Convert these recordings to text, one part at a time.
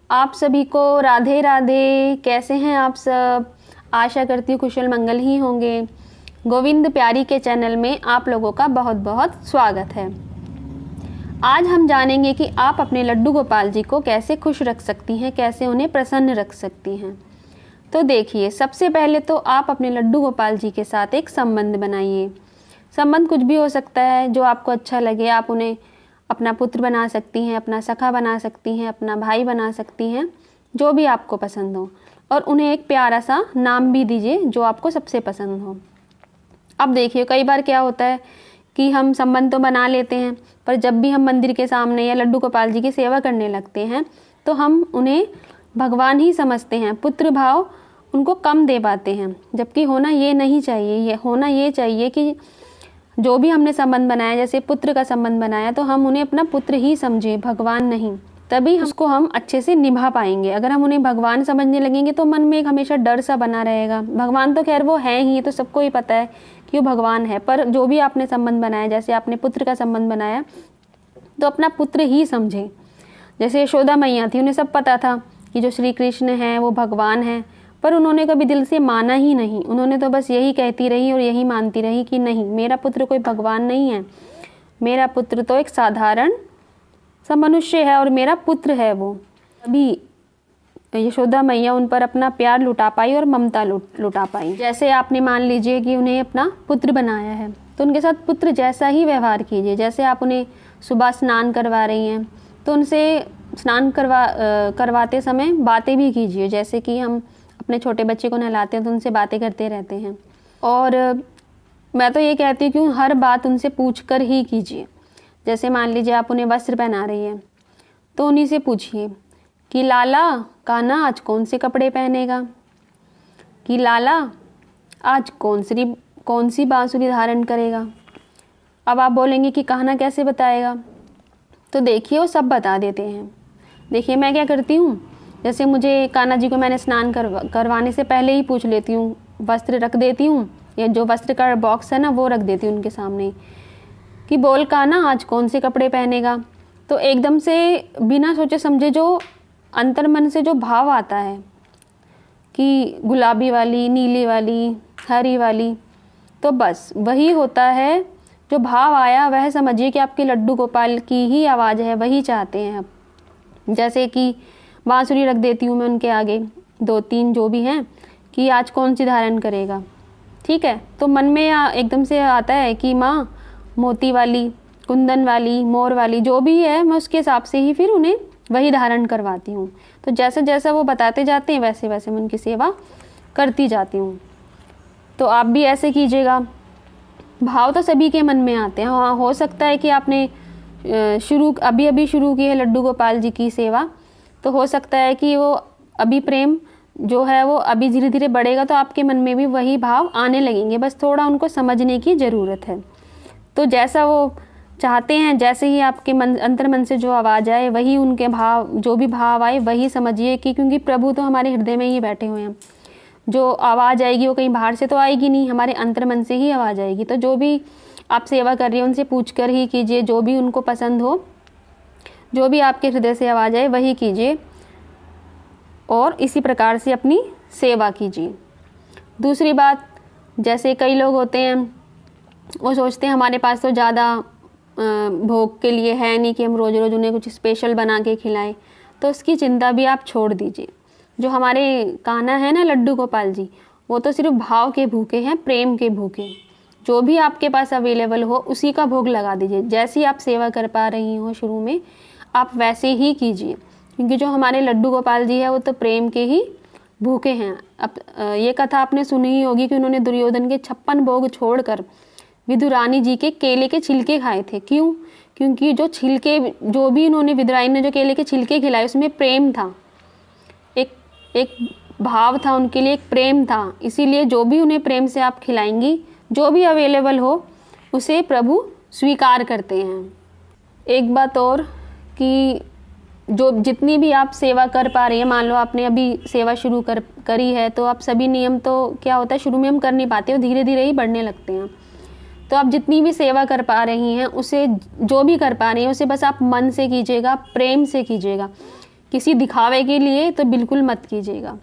आप सभी को राधे राधे। कैसे हैं आप सब? आशा करती हूँ कुशल मंगल ही होंगे। गोविंद प्यारी के चैनल में आप लोगों का बहुत बहुत स्वागत है। आज हम जानेंगे कि आप अपने लड्डू गोपाल जी को कैसे खुश रख सकती हैं, कैसे उन्हें प्रसन्न रख सकती हैं। तो देखिए, सबसे पहले तो आप अपने लड्डू गोपाल जी के साथ एक संबंध बनाइए। संबंध कुछ भी हो सकता है जो आपको अच्छा लगे। आप उन्हें अपना पुत्र बना सकती हैं, अपना सखा बना सकती हैं, अपना भाई बना सकती हैं, जो भी आपको पसंद हो। और उन्हें एक प्यारा सा नाम भी दीजिए जो आपको सबसे पसंद हो। अब देखिए, कई बार क्या होता है कि हम संबंध तो बना लेते हैं, पर जब भी हम मंदिर के सामने या लड्डू गोपाल जी की सेवा करने लगते हैं तो हम उन्हें भगवान ही समझते हैं, पुत्र भाव उनको कम दे पाते हैं। जबकि होना ये नहीं चाहिए। ये होना ये चाहिए कि जो भी हमने संबंध बनाया, जैसे पुत्र का संबंध बनाया, तो हम उन्हें अपना पुत्र ही समझें, भगवान नहीं। तभी उसको हम अच्छे से निभा पाएंगे। अगर हम उन्हें भगवान समझने लगेंगे तो मन में एक हमेशा डर सा बना रहेगा। भगवान तो खैर वो है ही, तो सबको ही पता है कि वो भगवान है, पर जो भी आपने संबंध बनाया, जैसे आपने पुत्र का संबंध बनाया, तो अपना पुत्र ही समझें। जैसे यशोदा मैया थी, उन्हें सब पता था कि जो श्री कृष्ण है वो भगवान है, पर उन्होंने कभी दिल से माना ही नहीं। उन्होंने तो बस यही कहती रही और यही मानती रही कि नहीं, मेरा पुत्र कोई भगवान नहीं है, मेरा पुत्र तो एक साधारण सा मनुष्य है और मेरा पुत्र है वो। अभी यशोदा मैया उन पर अपना प्यार लुटा पाई और ममता लुटा पाई। जैसे आपने मान लीजिए कि उन्हें अपना पुत्र बनाया है, तो उनके साथ पुत्र जैसा ही व्यवहार कीजिए। जैसे आप उन्हें सुबह स्नान करवा रही हैं, तो उनसे स्नान करवाते समय बातें भी कीजिए। जैसे कि हम अपने छोटे बच्चे को नहलाते हैं तो उनसे बातें करते रहते हैं। और मैं तो ये कहती हूँ कि हर बात उनसे पूछ कर ही कीजिए। जैसे मान लीजिए आप उन्हें वस्त्र पहना रही हैं, तो उन्हीं से पूछिए कि लाला कान्हा आज कौन से कपड़े पहनेगा, कि लाला आज कौन सी बांसुरी धारण करेगा। अब आप बोलेंगे कि कान्हा कैसे बताएगा, तो देखिए वो सब बता देते हैं। देखिए मैं क्या करती हूँ, जैसे मुझे कान्हा जी को मैंने स्नान करवाने से पहले ही पूछ लेती हूँ, वस्त्र रख देती हूँ, या जो वस्त्र का बॉक्स है ना वो रख देती हूँ उनके सामने कि बोल कान्हा आज कौन से कपड़े पहनेगा। तो एकदम से बिना सोचे समझे जो अंतर मन से जो भाव आता है कि गुलाबी वाली, नीली वाली, हरी वाली, तो बस वही होता है। जो भाव आया वह समझिए कि आपके लड्डू गोपाल की ही आवाज़ है, वही चाहते हैं आप। जैसे कि बांसुरी रख देती हूँ मैं उनके आगे, 2-3 जो भी हैं, कि आज कौन सी धारण करेगा। ठीक है, तो मन में एकदम से आता है कि माँ मोती वाली, कुंदन वाली, मोर वाली, जो भी है मैं उसके हिसाब से ही फिर उन्हें वही धारण करवाती हूँ। तो जैसा जैसा वो बताते जाते हैं वैसे वैसे मैं उनकी सेवा करती जाती हूँ। तो आप भी ऐसे कीजिएगा। भाव तो सभी के मन में आते हैं। हाँ, हो सकता है कि आपने अभी शुरू की है लड्डू गोपाल जी की सेवा, तो हो सकता है कि वो अभी प्रेम जो है वो अभी धीरे धीरे बढ़ेगा, तो आपके मन में भी वही भाव आने लगेंगे। बस थोड़ा उनको समझने की ज़रूरत है। तो जैसा वो चाहते हैं, जैसे ही आपके अंतर मन से जो आवाज़ आए, वही उनके भाव, जो भी भाव आए वही समझिए कि क्योंकि प्रभु तो हमारे हृदय में ही बैठे हुए हैं। जो आवाज़ आएगी वो कहीं बाहर से तो आएगी नहीं, हमारे अंतर मन से ही आवाज़ आएगी। तो जो भी आप सेवा कर रही हैं उनसे पूछ कर ही कीजिए, जो भी उनको पसंद हो, जो भी आपके हृदय से आवाज़ आए वही कीजिए और इसी प्रकार से अपनी सेवा कीजिए। दूसरी बात, जैसे कई लोग होते हैं वो सोचते हैं हमारे पास तो ज़्यादा भोग के लिए है नहीं कि हम रोज़ रोज़ उन्हें कुछ स्पेशल बना के खिलाएं, तो उसकी चिंता भी आप छोड़ दीजिए। जो हमारे कान्हा है ना लड्डू गोपाल जी, वो तो सिर्फ भाव के भूखे हैं, प्रेम के भूखे। जो भी आपके पास अवेलेबल हो उसी का भोग लगा दीजिए। जैसी आप सेवा कर पा रही हो शुरू में, आप वैसे ही कीजिए, क्योंकि जो हमारे लड्डू गोपाल जी है वो तो प्रेम के ही भूखे हैं। अब ये कथा आपने सुनी ही होगी कि उन्होंने दुर्योधन के 56 भोग छोड़कर विदुरानी जी के केले के छिलके खाए थे। क्यों? क्योंकि जो भी उन्होंने, विदुरानी ने जो केले के छिलके खिलाए उसमें प्रेम था, एक भाव था उनके लिए, एक प्रेम था। इसीलिए जो भी उन्हें प्रेम से आप खिलाएंगी, जो भी अवेलेबल हो उसे प्रभु स्वीकार करते हैं। एक बात और कि जो जितनी भी आप सेवा कर पा रही हैं, मान लो आपने अभी सेवा शुरू करी है, तो आप सभी नियम, तो क्या होता है शुरू में हम कर नहीं पाते, वो धीरे धीरे ही बढ़ने लगते हैं। तो आप जितनी भी सेवा कर पा रही हैं, उसे जो भी कर पा रही हैं उसे बस आप मन से कीजिएगा, प्रेम से कीजिएगा। किसी दिखावे के लिए तो बिल्कुल मत कीजिएगा।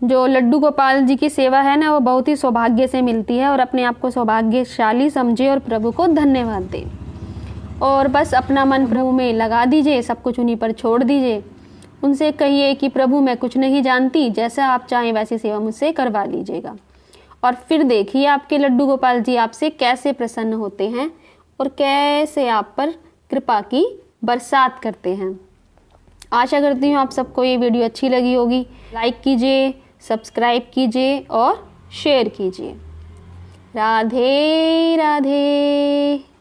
जो लड्डू गोपाल जी की सेवा है ना, वो बहुत ही सौभाग्य से मिलती है, और अपने आप को सौभाग्यशाली समझे और प्रभु को धन्यवाद दें। और बस अपना मन प्रभु में लगा दीजिए, सब कुछ उन्हीं पर छोड़ दीजिए। उनसे कहिए कि प्रभु मैं कुछ नहीं जानती, जैसा आप चाहें वैसी सेवा मुझसे करवा लीजिएगा। और फिर देखिए आपके लड्डू गोपाल जी आपसे कैसे प्रसन्न होते हैं और कैसे आप पर कृपा की बरसात करते हैं। आशा करती हूँ आप सबको ये वीडियो अच्छी लगी होगी। लाइक कीजिए, सब्सक्राइब कीजिए और शेयर कीजिए। राधे राधे।